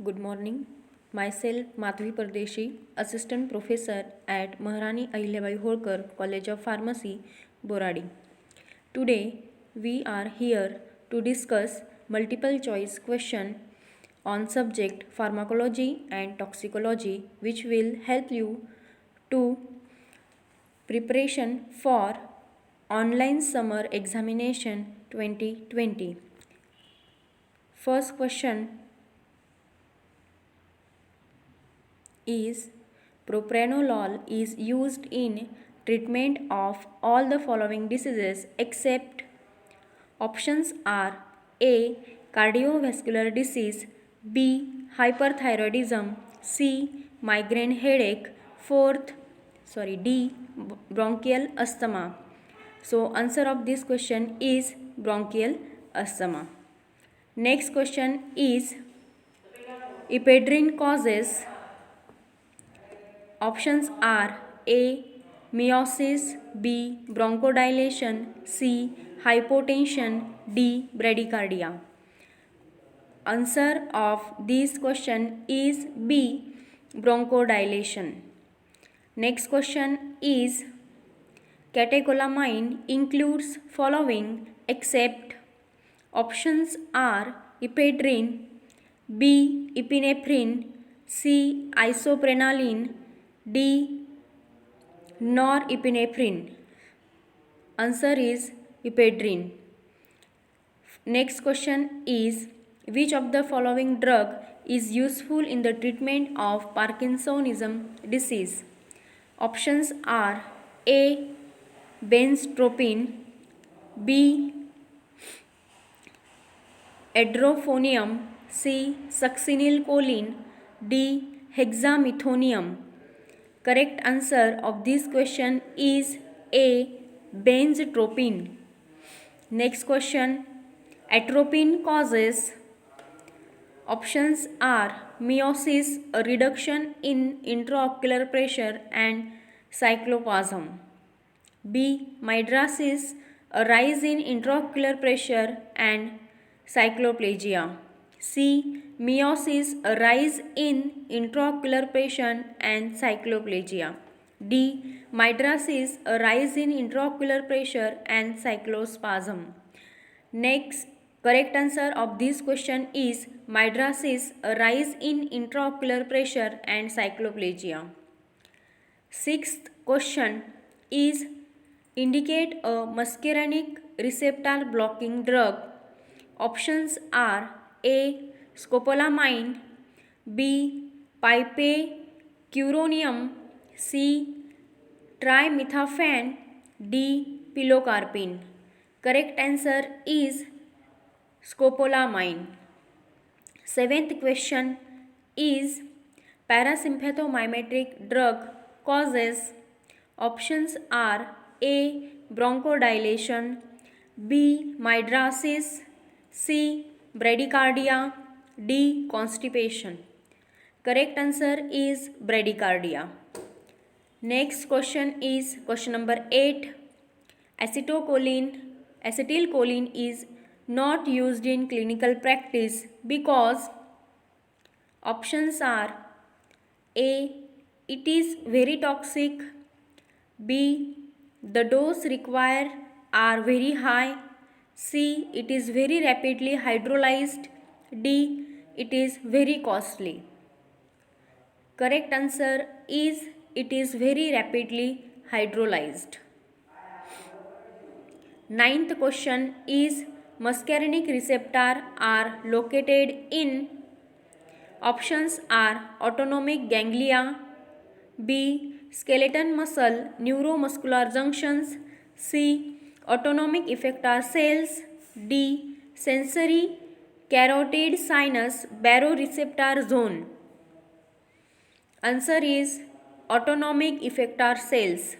Good morning. Myself Madhvi Pardeshi, Assistant Professor at Maharani Ahilyabai Holkar College of Pharmacy, Boradi. Today we are here to discuss multiple choice question on subject pharmacology and toxicology, which will help you to preparation for online summer examination 2020. First question is propranolol is used in treatment of all the following diseases except options are A. Cardiovascular disease, B. Hyperthyroidism, C. Migraine headache, D. Bronchial asthma. So answer of this question is bronchial asthma. Next question is ephedrine causes. Options are A. Meiosis, B. Bronchodilation, C. Hypotension, D. Bradycardia. Answer of this question is B. Bronchodilation. Next question is catecholamine includes following except options are ephedrine, B. epinephrine, C. Isoprenaline, D. Norepinephrine. Answer is ephedrine. Next question is which of the following drug is useful in the treatment of Parkinsonism disease? Options are A. Benztropine, B. Edrophonium, C. Succinylcholine, D. Hexamethonium. Correct answer of this question is A. Benztropine. Next question. Atropine causes. Options are meiosis, a reduction in intraocular pressure and cycloplasm. B. Mydrosis, a rise in intraocular pressure and cycloplegia. C. Meiosis, a rise in intraocular pressure and cycloplegia. D. Mydrosis, a rise in intraocular pressure and cyclospasm. Next, correct answer of this question is mydrosis, a rise in intraocular pressure and cycloplegia. Sixth question is indicate a muscarinic receptor blocking drug. Options are A. Scopolamine, B. Pipecuronium, C. Trimethophan, D. Pilocarpine. Correct answer is scopolamine. Seventh question is parasympathomimetic drug causes. Options are A. Bronchodilation, B. Mydrosis, C. Bradycardia, D. Constipation. Correct answer is bradycardia. Next question is question number 8. Acetylcholine is not used in clinical practice because options are A. It is very toxic, B. The dose required are very high, C. It is very rapidly hydrolyzed, D. It is very costly. Correct answer is it is very rapidly hydrolyzed. Ninth question is muscarinic receptor are located in. Options are autonomic ganglia, B. Skeleton muscle neuromuscular junctions, C. Autonomic effector cells, D. Sensory carotid sinus baroreceptor zone. Answer is autonomic effector cells.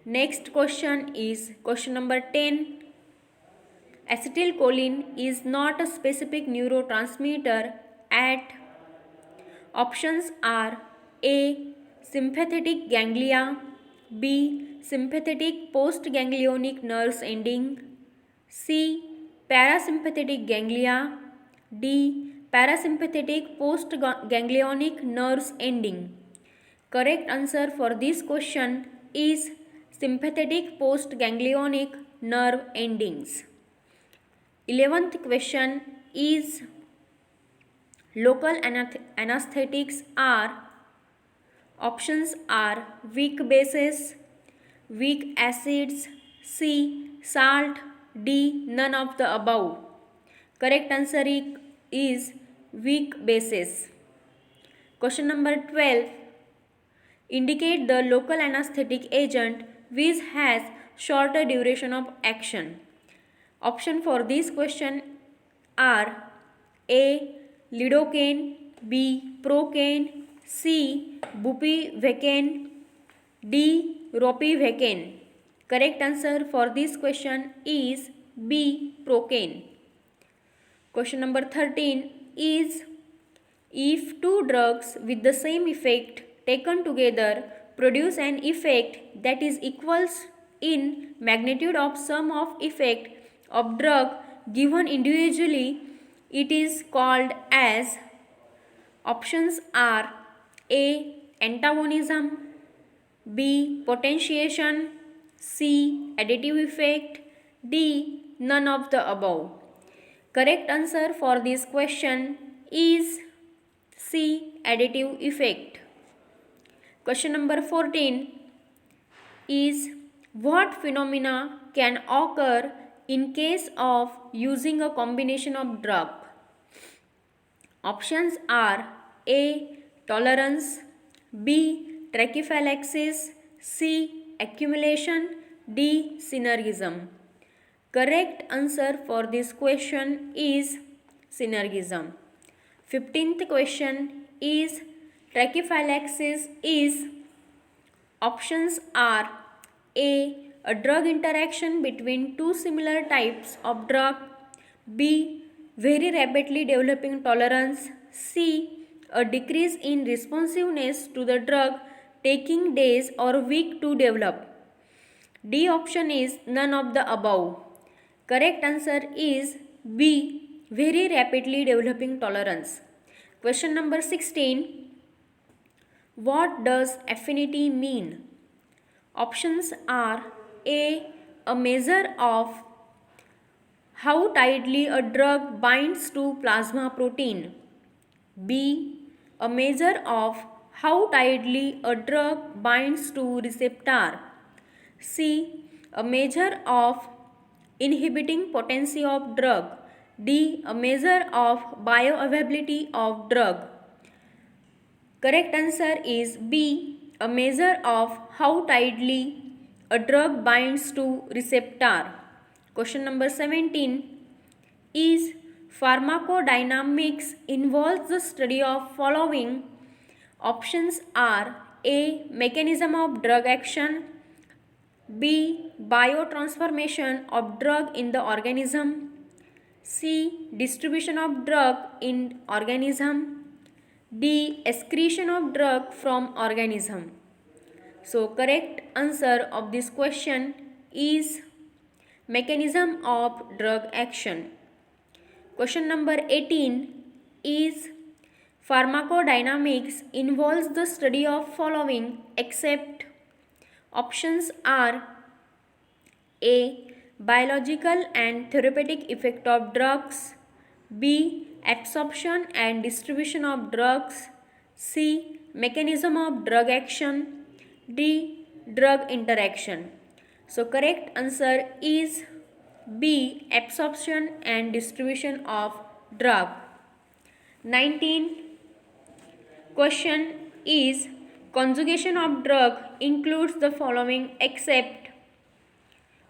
Next question is question number 10. Acetylcholine is not a specific neurotransmitter at. Options are A. Sympathetic ganglia, B. Sympathetic postganglionic nerves ending, C. Parasympathetic ganglia, D. parasympathetic postganglionic nerves ending. Correct answer for this question is sympathetic postganglionic nerve endings. 11th question is local anesthetics are options are weak bases, weak acids, C salt, D none of the above. Correct answer is weak bases. Question number 12. Indicate the local anesthetic agent which has shorter duration of action. Option for this question are A. Lidocaine, B. Procaine, C. Bupivacaine, D. Ropivacaine. Correct answer for this question is B. Procaine. Question number 13 is if two drugs with the same effect taken together produce an effect that is equals in magnitude of sum of effect of drug given individually, it is called as options are A. Antagonism, B. Potentiation, C. Additive effect, D. None of the above. Correct answer for this question is C. Additive effect. Question number 14 is what phenomena can occur in case of using a combination of drug? Options are A. Tolerance, B. Tachyphylaxis, C. Accumulation, D. Synergism. Correct answer for this question is synergism. 15th question is tachyphylaxis is options are a drug interaction between two similar types of drug, B. Very rapidly developing tolerance, C. A decrease in responsiveness to the drug taking days or weeks to develop. D option is none of the above. Correct answer is B. Very rapidly developing tolerance. Question number 16. What does affinity mean? Options are A measure of how tightly a drug binds to plasma protein, B. A measure of how tightly a drug binds to receptor, C. A measure of inhibiting potency of drug, D. A measure of bioavailability of drug. Correct answer is B. A measure of how tightly a drug binds to receptor. Question number 17 is pharmacodynamics involves the study of following. Options are A. Mechanism of drug action, B. Biotransformation of drug in the organism, C. Distribution of drug in organism, D. Excretion of drug from organism. So correct answer of this question is mechanism of drug action. Question number 18 is pharmacodynamics involves the study of following except. Options are A. Biological and therapeutic effect of drugs, B. Absorption and distribution of drugs, C. Mechanism of drug action, D. Drug interaction. So correct answer is B. Absorption and distribution of drug. 19. Question is conjugation of drug includes the following except.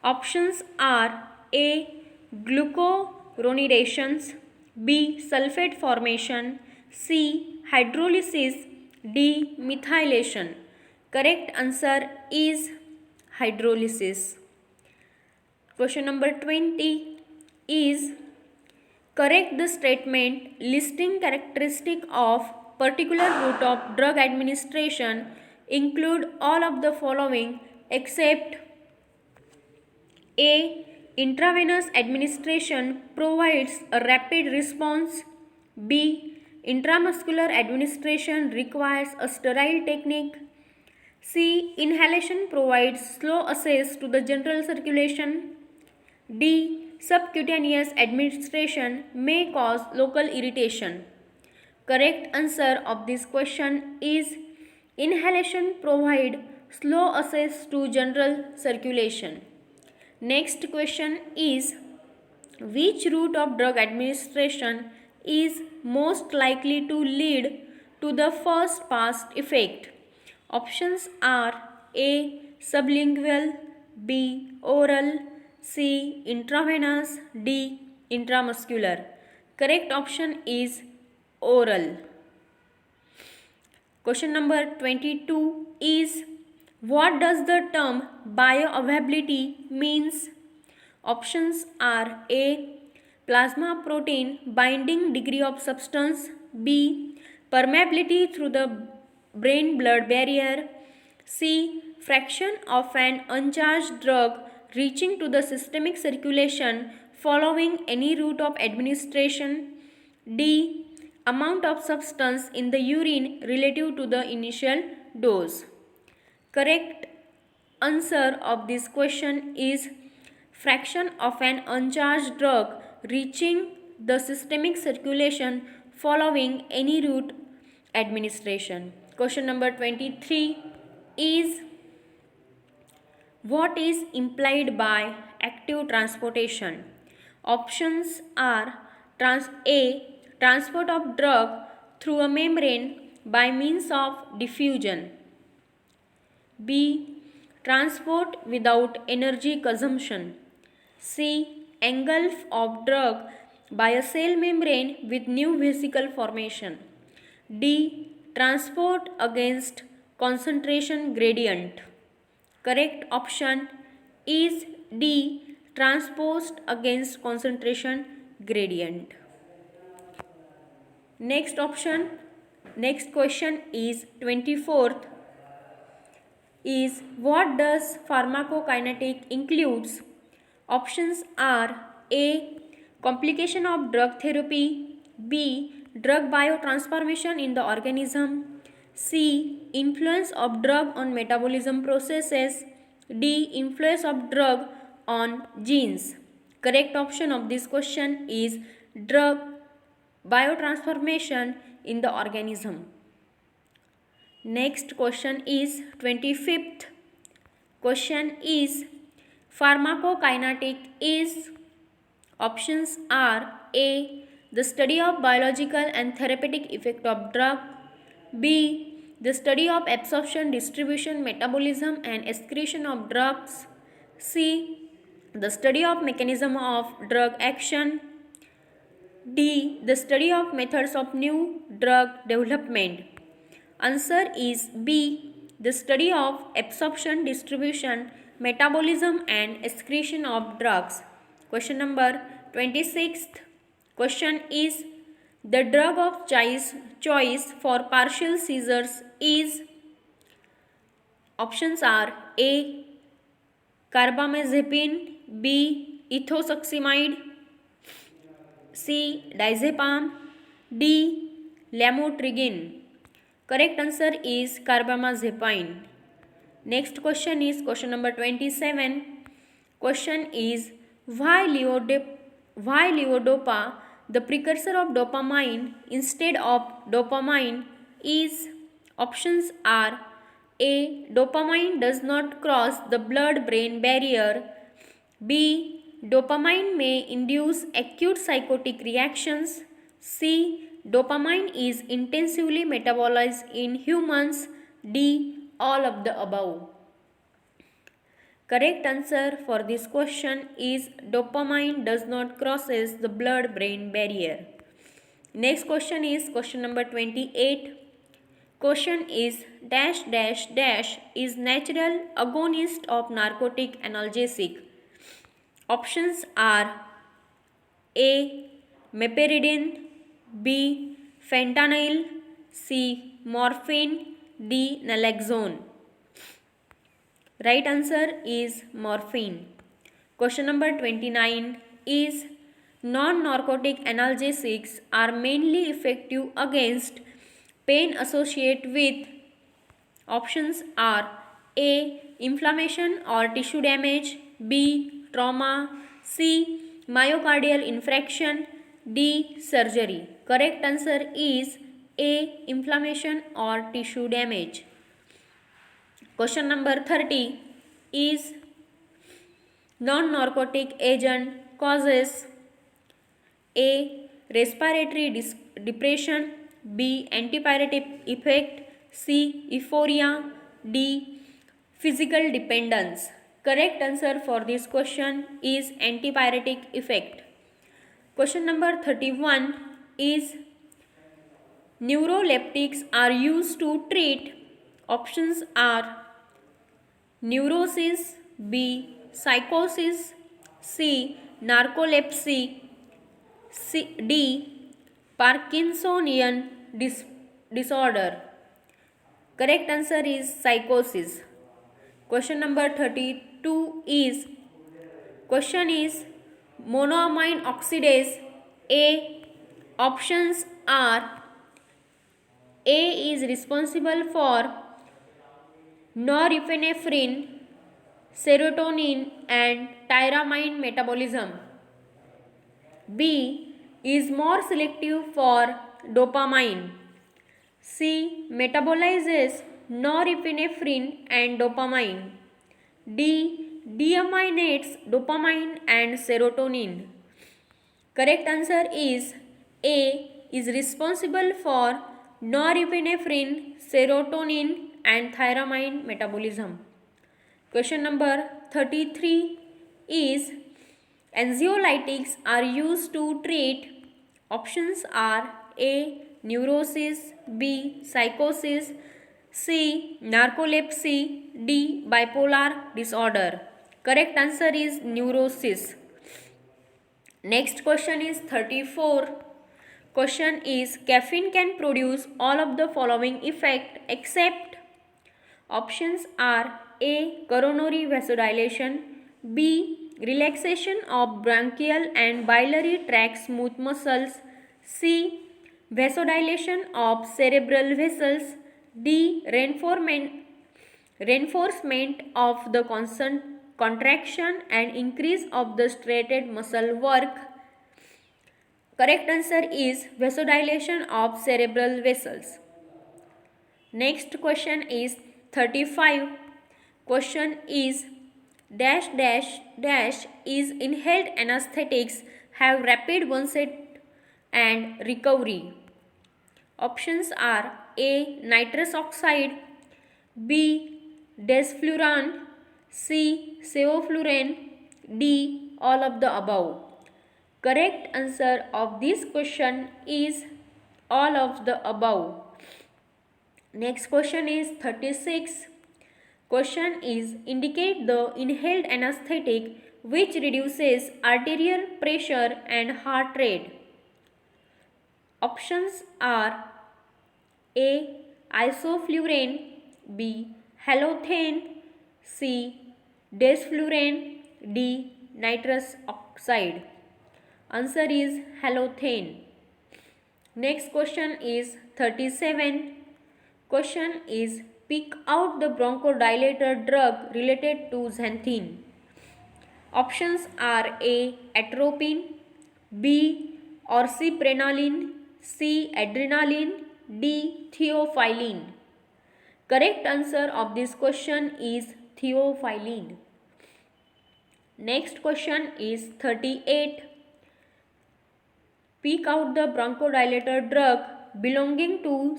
Options are A. Glucuronidations, B. Sulfate formation, C. Hydrolysis, D. Methylation. Correct answer is hydrolysis. Question number 20 is correct the statement listing characteristic of particular route of drug administration include all of the following except. A. Intravenous administration provides a rapid response, B. Intramuscular administration requires a sterile technique. C. Inhalation provides slow access to the general circulation. D. Subcutaneous administration may cause local irritation. Correct answer of this question is inhalation provide slow access to general circulation. Next question is which route of drug administration is most likely to lead to the first pass effect? Options are A. Sublingual, B. Oral, C. Intravenous, D. Intramuscular. Correct option is oral. Question number 22 is what does the term bioavailability means? Options are A. Plasma protein binding degree of substance, B. Permeability through the brain blood barrier, C. Fraction of an uncharged drug reaching to the systemic circulation following any route of administration, D. Amount of substance in the urine relative to the initial dose. Correct answer of this question is fraction of an uncharged drug reaching the systemic circulation following any route administration. Question number 23 is what is implied by active transportation? Options are A. Transport of drug through a membrane by means of diffusion. B. Transport without energy consumption. C. Engulf of drug by a cell membrane with new vesicle formation. D. Transport against concentration gradient. Correct option is D. Transport against concentration gradient. Next question is 24th is what does pharmacokinetic includes? Options are A. Complication of drug therapy, B. Drug biotransformation in the organism, C. Influence of drug on metabolism processes, D. Influence of drug on genes. Correct option of this question is drug biotransformation in the organism. Next question is 25th. Question is pharmacokinetic is. Options are A. The study of biological and therapeutic effect of drug, B. The study of absorption, distribution, metabolism and excretion of drugs, C. The study of mechanism of drug action, D. The study of methods of new drug development. Answer is B. The study of absorption, distribution, metabolism and excretion of drugs. Question number 26th. Question is the drug of choice for partial seizures is. Options are A. Carbamazepine, B. Ethosuximide, C. Diazepam, D. Lamotrigine. Correct answer is carbamazepine. Next question is question number 27. Question is why levodopa, the precursor of dopamine instead of dopamine is. Options are A. Dopamine does not cross the blood-brain barrier, B. Dopamine may induce acute psychotic reactions, C. Dopamine is intensively metabolized in humans, D. All of the above. Correct answer for this question is dopamine does not crosses the blood-brain barrier. Next question is question number 28. Question is dash dash dash is natural agonist of narcotic analgesic. Options are A. Meperidine, B. Fentanyl, C. Morphine, D. Naloxone. Right answer is morphine. Question number 29 is Non-narcotic analgesics are mainly effective against pain associated with. Options are A. Inflammation or tissue damage, B. Trauma, C. Myocardial infarction, D. Surgery. Correct answer is A. Inflammation or tissue damage. Question number 30 is non-narcotic agent causes A. Respiratory depression, B. Antipyretic effect, C. Euphoria, D. Physical dependence. Correct answer for this question is antipyretic effect. Question number 31 is neuroleptics are used to treat. Options are neurosis, B. Psychosis, C. Narcolepsy, D. Parkinsonian disorder. Correct answer is psychosis. Question number 32 is monoamine oxidase. Options are A is responsible for norepinephrine, serotonin and tyramine metabolism. B is more selective for dopamine. C metabolizes norepinephrine and dopamine. D deaminates dopamine and serotonin. Correct answer is A is responsible for norepinephrine, serotonin and tyramine metabolism. Question number 33 is anxiolytics are used to treat. Options are A. Neurosis, B. Psychosis, C. Narcolepsy, D. Bipolar disorder. Correct answer is neurosis. Next question is 34. Question is caffeine can produce all of the following effect except. Options are A. Coronary vasodilation, B. Relaxation of bronchial and biliary tract smooth muscles, C. Vasodilation of cerebral vessels, D. Reinforcement of the constant contraction and increase of the striated muscle work. Correct answer is vasodilation of cerebral vessels. Next question is 35. Question is dash dash dash is inhaled anesthetics have rapid onset and recovery. Options are A. Nitrous oxide, B. Desflurane, C. Sevoflurane, D. All of the above. Correct answer of this question is all of the above. Next question is 36. Question is indicate the inhaled anesthetic which reduces arterial pressure and heart rate. Options are A. Isoflurane, B. Halothane, C. Desflurane, D. Nitrous oxide. Answer is halothane. Next question is 37. Question is pick out the bronchodilator drug related to xanthine. Options are A. Atropine, B. Orsiprenalin, C. Adrenaline, D. Theophylline. Correct answer of this question is theophylline. Next question is 38. Pick out the bronchodilator drug belonging to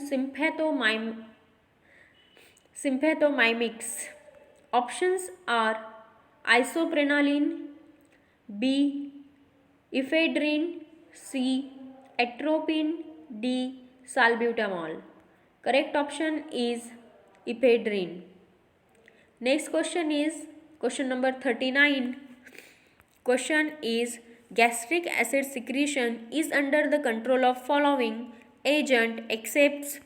sympathomimics. Options are isoprenaline, B. Ephedrine, C. Atropine, D. Salbutamol. Correct option is ephedrine. Next question is question number 39. Question is gastric acid secretion is under the control of following agent except.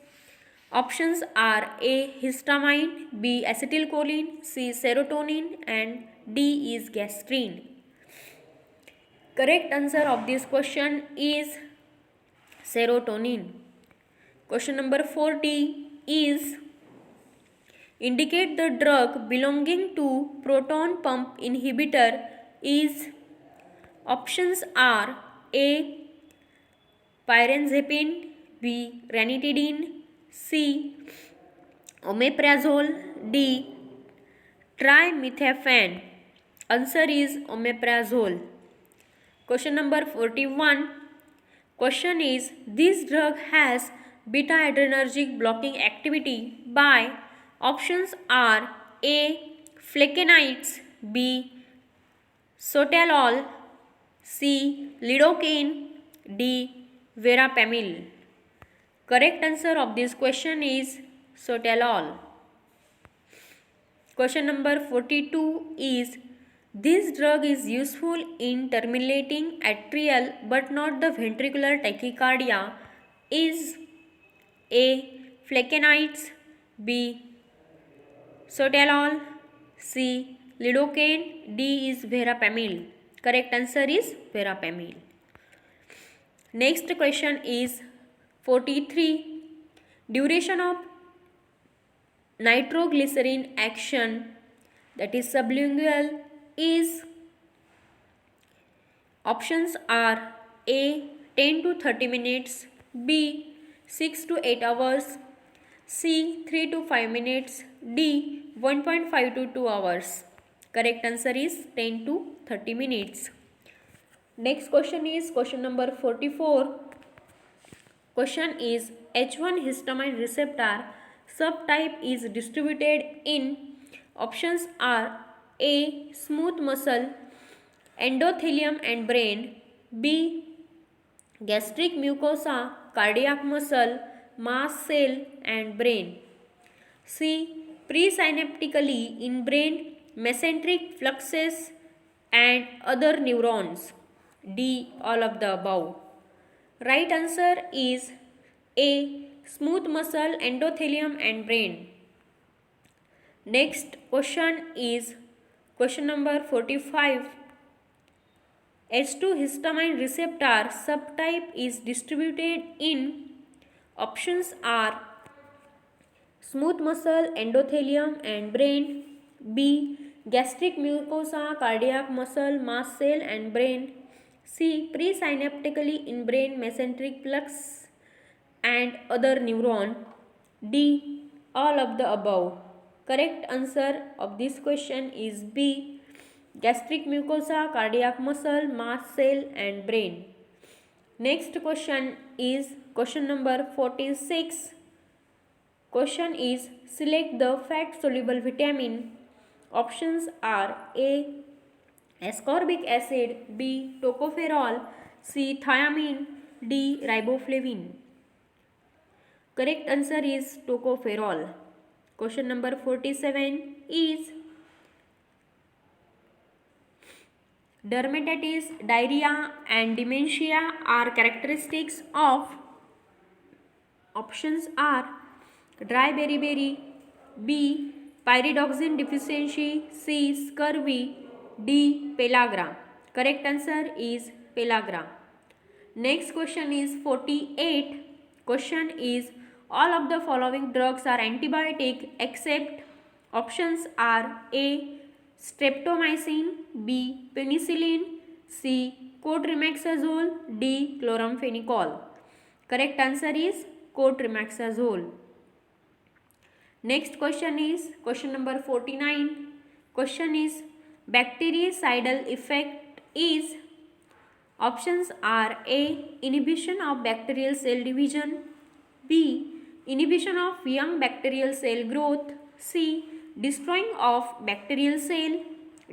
Options are A. Histamine, B. Acetylcholine, C. Serotonin and D is gastrin. Correct answer of this question is serotonin. Question number 40 is indicate the drug belonging to proton pump inhibitor is. Options are A. Pyrazépine, B. Ranitidine, C. Omeprazole, D. Trimethophan. Answer is omeprazole. Question number 41. Question is this drug has beta adrenergic blocking activity by. Options are A. Flecainide, B. Sotalol, C. Lidocaine, D. Verapamil. Correct answer of this question is Sotalol. Question number 42 is this drug is useful in terminating atrial but not the ventricular tachycardia is. A. Flecainide, B. Sotalol, C. Lidocaine, D is Verapamil. Correct answer is Verapamil. Next question is 43. Duration of nitroglycerin action, that is sublingual, is. Options are A. 10 to 30 minutes, B. 6 to 8 hours, C. 3 to 5 minutes, D. 1.5 to 2 hours. Correct answer is 10 to 30 minutes. Next question is question number 44. Question is H1 histamine receptor subtype is distributed in. Options are A. Smooth muscle, endothelium and brain, B. Gastric mucosa, cardiac muscle, mast cell and brain, C. Presynaptically in brain, mesenteric fluxes and other neurons, D. All of the above. Right answer is A. Smooth muscle, endothelium and brain. Next question is question number 45. H2 histamine receptor subtype is distributed in. Options are smooth muscle, endothelium and brain, B. Gastric mucosa, cardiac muscle, mast cell and brain, C. Presynaptically in brain, mesenteric flux and other neuron, D. All of the above. Correct answer of this question is B. Gastric mucosa, cardiac muscle, mast cell and brain. Next question is question number 46. Question is select the fat soluble vitamin. Options are A. Ascorbic acid, B. Tocopherol, C. Thiamine, D. Riboflavin. Correct answer is tocopherol. Question number 47 is dermatitis, diarrhea and dementia are characteristics of. Options are dry beriberi, B. Pyridoxine deficiency, C. Scurvy, D. Pellagra. Correct answer is pellagra. Next question is 48. Question is all of the following drugs are antibiotic except. Options are A. Streptomycin, B. Penicillin, C. Cotrimoxazole, D. Chloramphenicol. Correct answer is cotrimoxazole. Next question is question number 49. Question is bactericidal effect is. Options are A. Inhibition of bacterial cell division, B. Inhibition of young bacterial cell growth, C. Destroying of bacterial cell,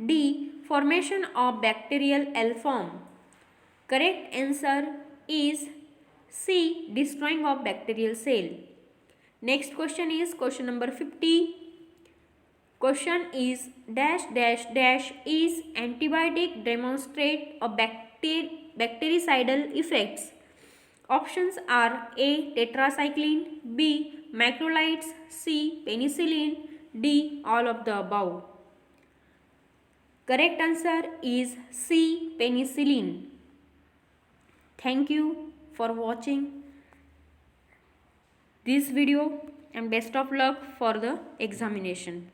D. Formation of bacterial L form. Correct answer is C. Destroying of bacterial cell. Next question is question number 50. Question is dash dash dash is antibiotic demonstrate a bactericidal effects. Options are A. Tetracycline, B. Macrolides, C. Penicillin, D. All of the above. Correct answer is C. Penicillin. Thank you for watching this video and best of luck for the examination.